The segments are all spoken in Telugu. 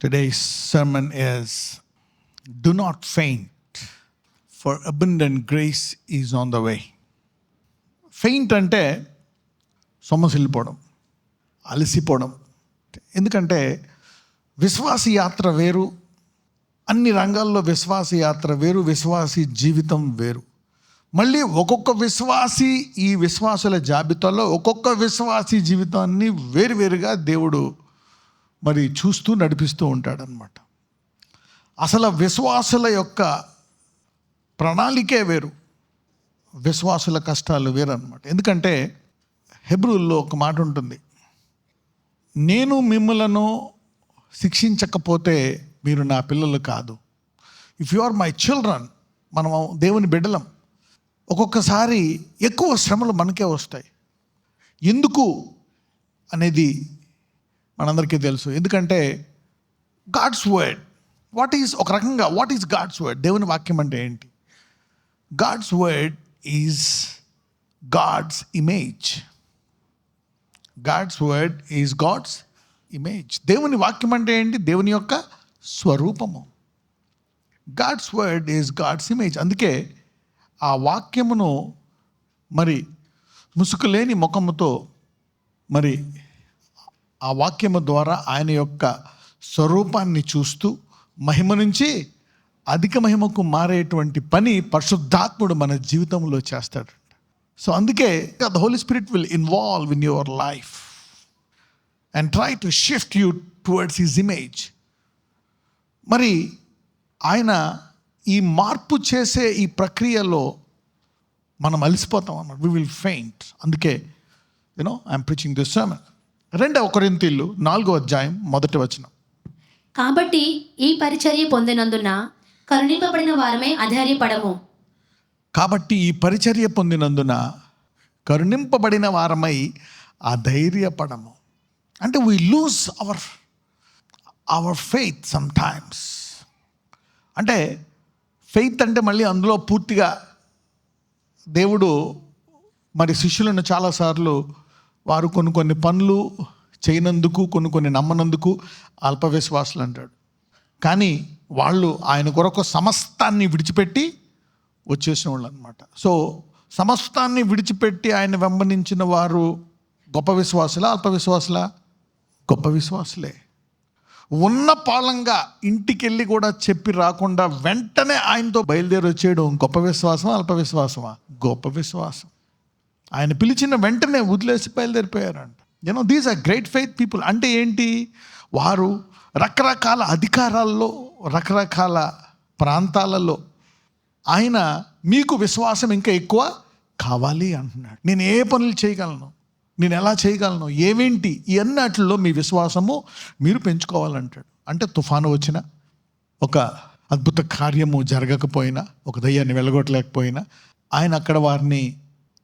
Today's sermon is Do not faint, for abundant grace is on the way. Faint అంటే సొమ్మసిల్లిపోవడం, అలసిపోవడం. ఎందుకంటే విశ్వాస యాత్ర వేరు, అన్ని రంగాల్లో విశ్వాస యాత్ర వేరు, విశ్వాసీ జీవితం వేరు. మళ్ళీ ఒక్కొక్క విశ్వాసి ఈ విశ్వాసుల జాబితాలో ఒక్కొక్క విశ్వాసీ జీవితాన్ని వేరువేరుగా దేవుడు మరి చూస్తూ నడిపిస్తూ ఉంటాడనమాట. అసలు విశ్వాసుల యొక్క ప్రణాళికే వేరు, విశ్వాసుల కష్టాలు వేరు అనమాట. ఎందుకంటే హెబ్రూల్లో ఒక మాట ఉంటుంది, నేను మిమ్మలను శిక్షించకపోతే మీరు నా పిల్లలు కాదు. If you are my children, మనం దేవుని బిడ్డలం. ఒక్కొక్కసారి ఎక్కువ శ్రమలు మనకే వస్తాయి. ఎందుకు అనేది మనందరికీ తెలుసు. ఎందుకంటే God's word what is God's word? దేవుని వాక్యం అంటే ఏంటి? God's word is God's image. God's word is God's image. దేవుని వాక్యం అంటే ఏంటి? దేవుని యొక్క స్వరూపము. God's word is God's image. అందుకే ఆ వాక్యమును మరి ముసుగులేని ముఖముతో మరి ఆ వాక్యము ద్వారా ఆయన యొక్క స్వరూపాన్ని చూస్తూ మహిమ నుంచి అధిక మహిమకు మారేటువంటి పని పరిశుద్ధాత్ముడు మన జీవితంలో చేస్తాడు. సో అందుకే the Holy Spirit will involve in your life and try to shift you towards his image. మరి ఆయన ఈ మార్పు చేసే ఈ ప్రక్రియలో మనం అలసిపోతాం అన్నమాట. We will faint. అందుకే ఐఎమ్ ప్రీచింగ్ దిస్ సర్మన్. 2 కొరింథీయులు 4వ అధ్యాయం 1వ వచనం. కాబట్టి ఈ పరిచర్య పొందినందున కరుణింపబడిన వారమే అధైర్యపడము. కాబట్టి ఈ పరిచర్య పొందినందున కరుణింపబడిన వారమై అధైర్యపడము. అంటే we lose our faith some times. అంటే ఫెయిత్ అంటే మళ్ళీ అందులో పూర్తిగా దేవుడు మరి శిష్యులను చాలాసార్లు వారు కొన్ని పనులు చేయనందుకు, కొన్ని నమ్మనందుకు అల్ప విశ్వాసులు అంటాడు. కానీ వాళ్ళు ఆయన కొరకు సమస్తాన్ని విడిచిపెట్టి వచ్చేసిన వాళ్ళు అనమాట. సో సమస్తాన్ని విడిచిపెట్టి ఆయన వెంబడించిన వారు గొప్ప విశ్వాసులా, అల్ప విశ్వాసులా? గొప్ప విశ్వాసులే. ఉన్న పాలంగా ఇంటికి వెళ్ళి కూడా చెప్పి రాకుండా వెంటనే ఆయనతో బయలుదేరి వచ్చేయడం గొప్ప విశ్వాసమా, అల్ప విశ్వాసమా? గొప్ప విశ్వాసం. ఆయన పిలిచిన వెంటనే వదిలేసి బయలుదేరిపోయారంట. These are great faith people. అంటే ఏంటి? వారు రకరకాల అధికారాల్లో, రకరకాల ప్రాంతాలలో ఆయన మీకు విశ్వాసం ఇంకా ఎక్కువ కావాలి అంటున్నాడు. నేను ఏ పనులు చేయగలను, నేను ఎలా చేయగలను, ఏమేంటి, ఈ అన్నిటిలో మీ విశ్వాసము మీరు పెంచుకోవాలంటాడు. అంటే తుఫాను వచ్చినా, ఒక అద్భుత కార్యము జరగకపోయినా, ఒక దయ్యాన్ని వెళ్ళగొట్టలేకపోయినా, ఆయన అక్కడ వారిని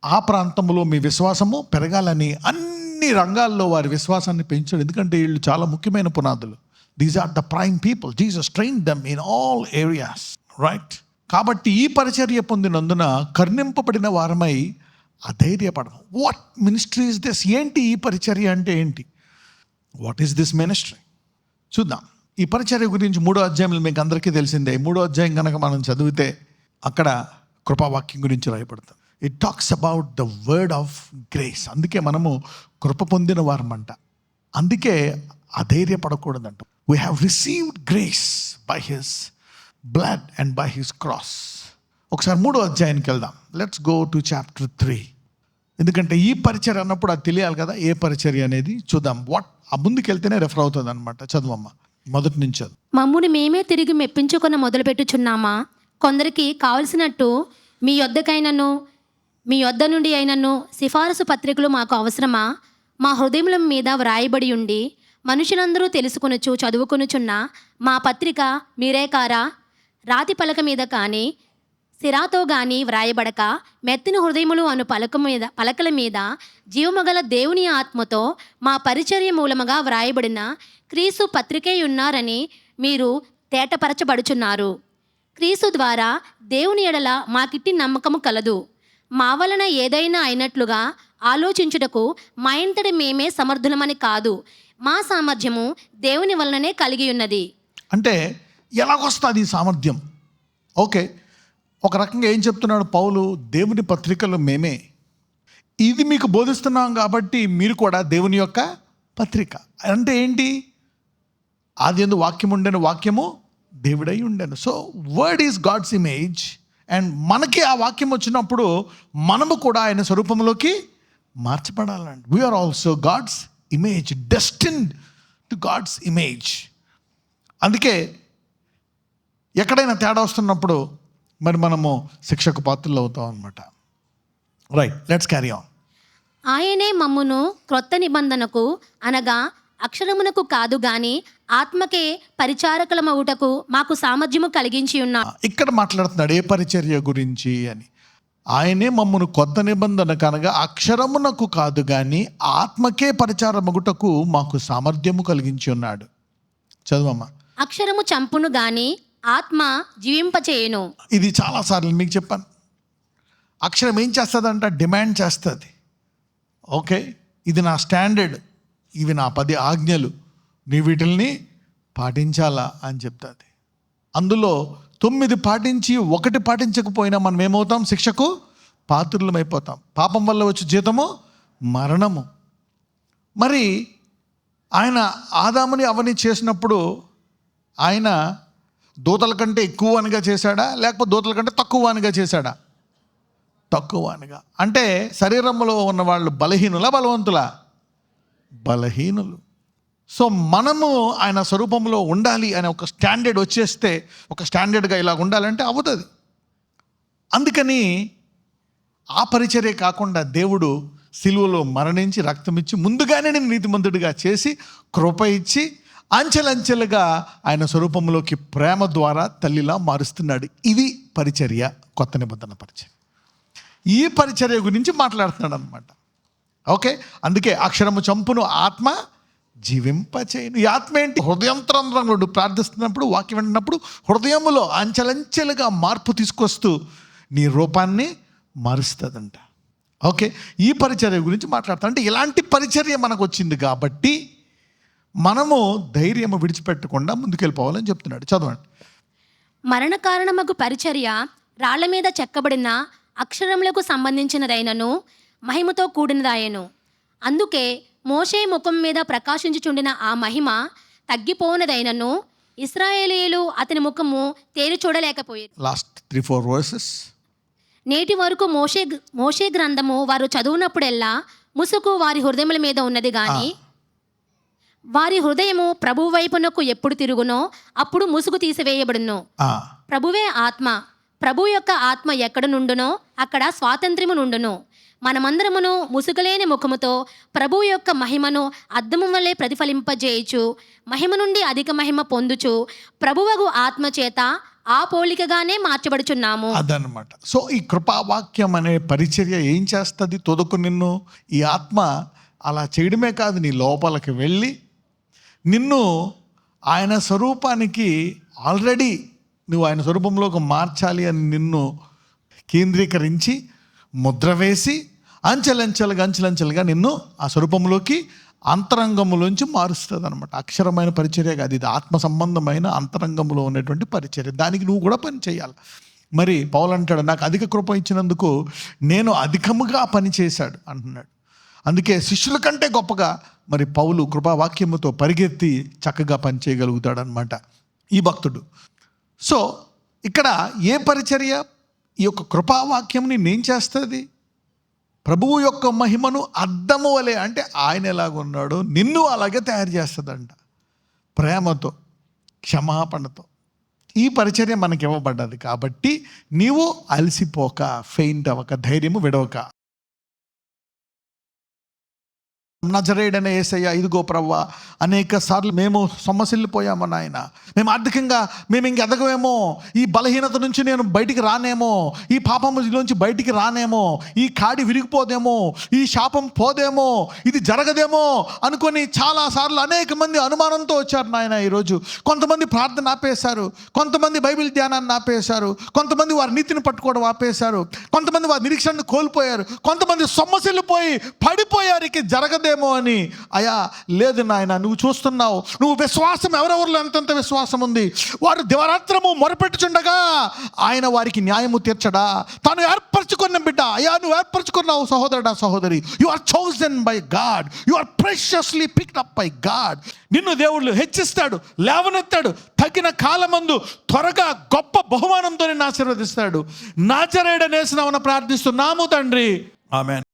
ఆ ప్రాంతంలో మీ విశ్వాసము పెరగాలని అన్ని రంగాల్లో వారి విశ్వాసాన్ని పెంచాడు. ఎందుకంటే వీళ్ళు చాలా ముఖ్యమైన పునాదులు. These are the prime people. Jesus trained them in all areas, right? కాబట్టి ఈ పరిచర్య పొందినందున కరుణింపబడిన వారమై అధైర్యపడము. What ministry is this? ఏంటి ఈ పరిచర్య అంటే ఏంటి? What is this ministry? చూద్దాం. ఈ పరిచర్య గురించి 3వ అధ్యాయంలో మీకు అందరికీ తెలిసిందే. 3వ అధ్యాయం కనుక మనం చదివితే అక్కడ కృపావాక్యం గురించి రాయబడతాం. It talks about the word of grace. అందుకే మనము కృప పొందిన వారమంట. అందుకే అధైర్యపడకూడదంట. We have received grace by his blood and by his cross. ఒకసారి 3వ అధ్యాయానికి వెళ్దాం. Let's go to chapter 3. ఎందుకంటే ఈ పరిచర్య అన్నప్పుడు అది తెలియాలి కదా, ఏ పరిచర్య అనేది. చూద్దాం. ఆ ముందుకు వెళ్తేనే రెఫర్ అవుతుంది అనమాట. చదువమ్మ, మొదటి నుంచి చదువు. మమ్ముని మేమే తిరిగి మెప్పించుకొని మొదలుపెట్టుచున్నామా? కొందరికి కావలసినట్టు మీ యొద్దకైనను మీ యొద్ద నుండి అయినను సిఫారసు పత్రికలు మాకు అవసరమా? మా హృదయముల మీద వ్రాయబడి ఉండి మనుషులందరూ తెలుసుకొనుచు చదువుకొనుచున్న మా పత్రిక మీరే కారా? రాతి పలక మీద కానీ సిరాతో కానీ వ్రాయబడక మెత్తిన హృదయములు అను పలకల మీద జీవమగల దేవుని ఆత్మతో మా పరిచర్య మూలముగా వ్రాయబడిన క్రీస్తు పత్రికే ఉన్నారని మీరు తేటపరచబడుచున్నారు. క్రీస్తు ద్వారా దేవుని ఎడల మాకిట్టి నమ్మకము కలదు. మా వలన ఏదైనా అయినట్లుగా ఆలోచించుటకు మా ఇంతటి మేమే సమర్థులమని కాదు, మా సామర్థ్యము దేవుని వలననే కలిగి ఉన్నది. అంటే ఎలాగొస్తుంది ఈ సామర్థ్యం? ఓకే, ఒక రకంగా ఏం చెప్తున్నాడు పౌలు? దేవుని పత్రికలు మేమే, ఇది మీకు బోధిస్తున్నాం కాబట్టి మీరు కూడా దేవుని యొక్క పత్రిక. అంటే ఏంటి? ఆదియందు వాక్యం ఉండెను, వాక్యము దేవుడై ఉండెను. So word is God's image. And మనకి ఆ వాక్యం వచ్చినప్పుడు మనము కూడా ఆయన స్వరూపంలోకి మార్చబడాలండి. We are also God's image, destined to God's image. అందుకే ఎక్కడైనా తేడా వస్తున్నప్పుడు మరి మనము శిక్షకు పాత్రలు అవుతాం అనమాట. Right, let's carry on. ఆయనే మమ్మును క్రొత్త నిబంధనకు అనగా అక్షరమునకు కాదు గాని ఆత్మకే పరిచారకులమవుటకు మాకు సామర్థ్యము కలిగించి ఉన్నాడు. ఇక్కడ మాట్లాడుతున్నాడు ఏ పరిచర్య గురించి అని. ఆయనే మమ్మను కొత్త నిబంధన కనగా అక్షరమునకు కాదు కానీ ఆత్మకే పరిచారమగుటకు మాకు సామర్థ్యము కలిగించి ఉన్నాడు. చదవమ్మా. అక్షరము చంపును గాని ఆత్మ జీవింపచేయును. ఇది చాలాసార్లు మీకు చెప్పాను. అక్షరం ఏం చేస్తుందంట? డిమాండ్ చేస్తుంది. ఓకే, ఇది నా స్టాండర్డ్, ఇవి నా 10 ఆజ్ఞలు, నీ వీటిల్ని పాటించాలా అని చెప్తుంది. అందులో 9 పాటించి 1 పాటించకపోయినా మనం ఏమవుతాం? శిక్షకు పాత్రులమైపోతాం. పాపం వల్ల వచ్చే జీతము మరణము. మరి ఆయన ఆదాముని అవని చేసినప్పుడు ఆయన దూతల కంటే ఎక్కువ అనిగా చేశాడా, లేకపోతే దూతల కంటే తక్కువ అనిగా చేశాడా? తక్కువ అనిగా. అంటే శరీరంలో ఉన్న వాళ్ళు బలహీనులా బలవంతులా? బలహీనులు. సో మనము ఆయన స్వరూపంలో ఉండాలి అనే ఒక స్టాండర్డ్ వచ్చేస్తే, ఒక స్టాండర్డ్గా ఇలా ఉండాలంటే అవుతుంది. అందుకని ఆ పరిచర్య కాకుండా దేవుడు సిలువలో మరణించి రక్తమిచ్చి ముందుగానే నేను నీతిమంతుడిగా చేసి కృప ఇచ్చి అంచెలంచెలుగా ఆయన స్వరూపంలోకి ప్రేమ ద్వారా తల్లిలా మారుస్తున్నాడు. ఇది పరిచర్య, కొత్త నిబంధన పరిచర్య. ఈ పరిచర్య గురించి మాట్లాడుతున్నాడు అనమాట. ఓకే, అందుకే అక్షరము చంపును, ఆత్మ జీవింపచేయును. ఈ ఆత్మ ఏంటి? హృదయంతరంలో ప్రార్థిస్తున్నప్పుడు, వాక్యం వింటున్నప్పుడు హృదయములో అంచెలంచెలుగా మార్పు తీసుకొస్తూ నీ రూపాన్ని మారుస్తుందంట. ఓకే, ఈ పరిచర్య గురించి మాట్లాడతాం. అంటే ఇలాంటి పరిచర్య మనకు వచ్చింది కాబట్టి మనము ధైర్యము విడిచిపెట్టకుండా ముందుకెళ్ళిపోవాలని చెప్తున్నాడు. చదవండి. మరణ కారణమగు పరిచర్య రాళ్ల మీద చెక్కబడిన అక్షరములకు సంబంధించినదైనను మహిమతో కూడినదాయను. అందుకే మోషే ముఖం మీద ప్రకాశించుచుండిన ఆ మహిమ తగ్గిపోనదైనను ఇశ్రాయేలీయులు అతని ముఖము తేరి చూడలేకపోయారు. Last 3-4 versus. నేటి వరకు మోషే గ్రంథము వారు చదువునప్పుడెల్లా ముసుగు వారి హృదయముల మీద ఉన్నది గాని వారి హృదయము ప్రభువు వైపునకు ఎప్పుడు తిరుగునో అప్పుడు ముసుగు తీసివేయబడును. ప్రభువే ఆత్మ, ప్రభు యొక్క ఆత్మ ఎక్కడ నుండునో అక్కడ స్వాతంత్ర్యము నుండును. మనమందరమును ముసుగులేని ముఖముతో ప్రభు యొక్క మహిమను అద్దము వల్లే ప్రతిఫలింపజేయుచు మహిమ నుండి అధిక మహిమ పొందుచు ప్రభువగు ఆత్మ చేత ఆ పోలికగానే మార్చబడుచున్నాము. అదనమాట. సో ఈ కృపావాక్యం అనే పరిచర్య ఏం చేస్తుంది? తొదకు నిన్ను ఈ ఆత్మ అలా చేయడమే కాదు, నీ లోపలికి వెళ్ళి నిన్ను ఆయన స్వరూపానికి ఆల్రెడీ నువ్వు ఆయన స్వరూపంలోకి మార్చాలి అని నిన్ను కేంద్రీకరించి ముద్ర వేసి అంచెలంచెలుగా నిన్ను ఆ స్వరూపంలోకి అంతరంగములోంచి మారుస్తుంది అనమాట. అక్షరమైన పరిచర్య కాదు, ఇది ఆత్మ సంబంధమైన అంతరంగంలో ఉన్నటువంటి పరిచర్య. దానికి నువ్వు కూడా పని చేయాలి. మరి పౌలు అంటాడు, నాకు అధిక కృప ఇచ్చినందుకు నేను అధికముగా పని చేశాడు అంటున్నాడు. అందుకే శిష్యుల కంటే గొప్పగా మరి పౌలు కృపావాక్యముతో పరిగెత్తి చక్కగా పని చేయగలుగుతాడు అనమాట ఈ భక్తుడు. సో ఇక్కడ ఏ పరిచర్య? ఈ యొక్క కృపావాక్యంని నేను చేస్తుంది? ప్రభువు యొక్క మహిమను అద్దము వలె, అంటే ఆయన ఎలాగున్నాడో నిన్ను అలాగే తయారు చేస్తుందంట. ప్రేమతో, క్షమాపణతో. ఈ పరిచర్య మనకి ఇవ్వబడ్డది కాబట్టి నీవు అలసిపోక, ఫెయింట్ అవ్వక, ధైర్యము విడవక. నజరేయుడైన యేసయ్య, ఇదిగో ప్రవ్వా, అనేక సార్లు మేము సొమ్మసిల్లిపోయాము నాయన, మేము ఆర్థికంగా మేము ఇంక ఎదగవేమో, ఈ బలహీనత నుంచి నేను బయటికి రానేమో, ఈ పాపములోంచి బయటికి రానేమో, ఈ కాడి విరిగిపోదేమో, ఈ శాపం పోదేమో, ఇది జరగదేమో అనుకొని చాలాసార్లు అనేక మంది అనుమానంతో వచ్చారు నాయన. ఈరోజు కొంతమంది ప్రార్థన ఆపేశారు, కొంతమంది బైబిల్ ధ్యానాన్ని ఆపేశారు, కొంతమంది వారి నీతిని పట్టుకోవడం ఆపేశారు, కొంతమంది వారి నిరీక్షణను కోల్పోయారు, కొంతమంది సొమ్మసిల్లిపోయి పడిపోయారు, ఇక జరగదేమో చూస్తాడేమో అని. అయ్యా లేదు నాయన, నువ్వు చూస్తున్నావు. నువ్వు విశ్వాసం ఎవరెవరిలో ఎంతెంత విశ్వాసం ఉంది. వారు దివారాత్రము మొరపెట్టుచుండగా ఆయన వారికి న్యాయము తీర్చడా? తాను ఏర్పరచుకున్న బిడ్డ, అయ్యా నువ్వు ఏర్పరచుకున్నావు సహోదరుడా సహోదరి. You are chosen by God, you are preciously picked up by God. నిన్ను దేవుళ్ళు హెచ్చిస్తాడు, లేవనెత్తాడు. తగిన కాలమందు త్వరగా గొప్ప బహుమానంతో నిన్ను ఆశీర్వదిస్తాడు. నాజరేయుడైన యేసు నామమున ప్రార్థిస్తున్నాము తండ్రి, ఆమేన్.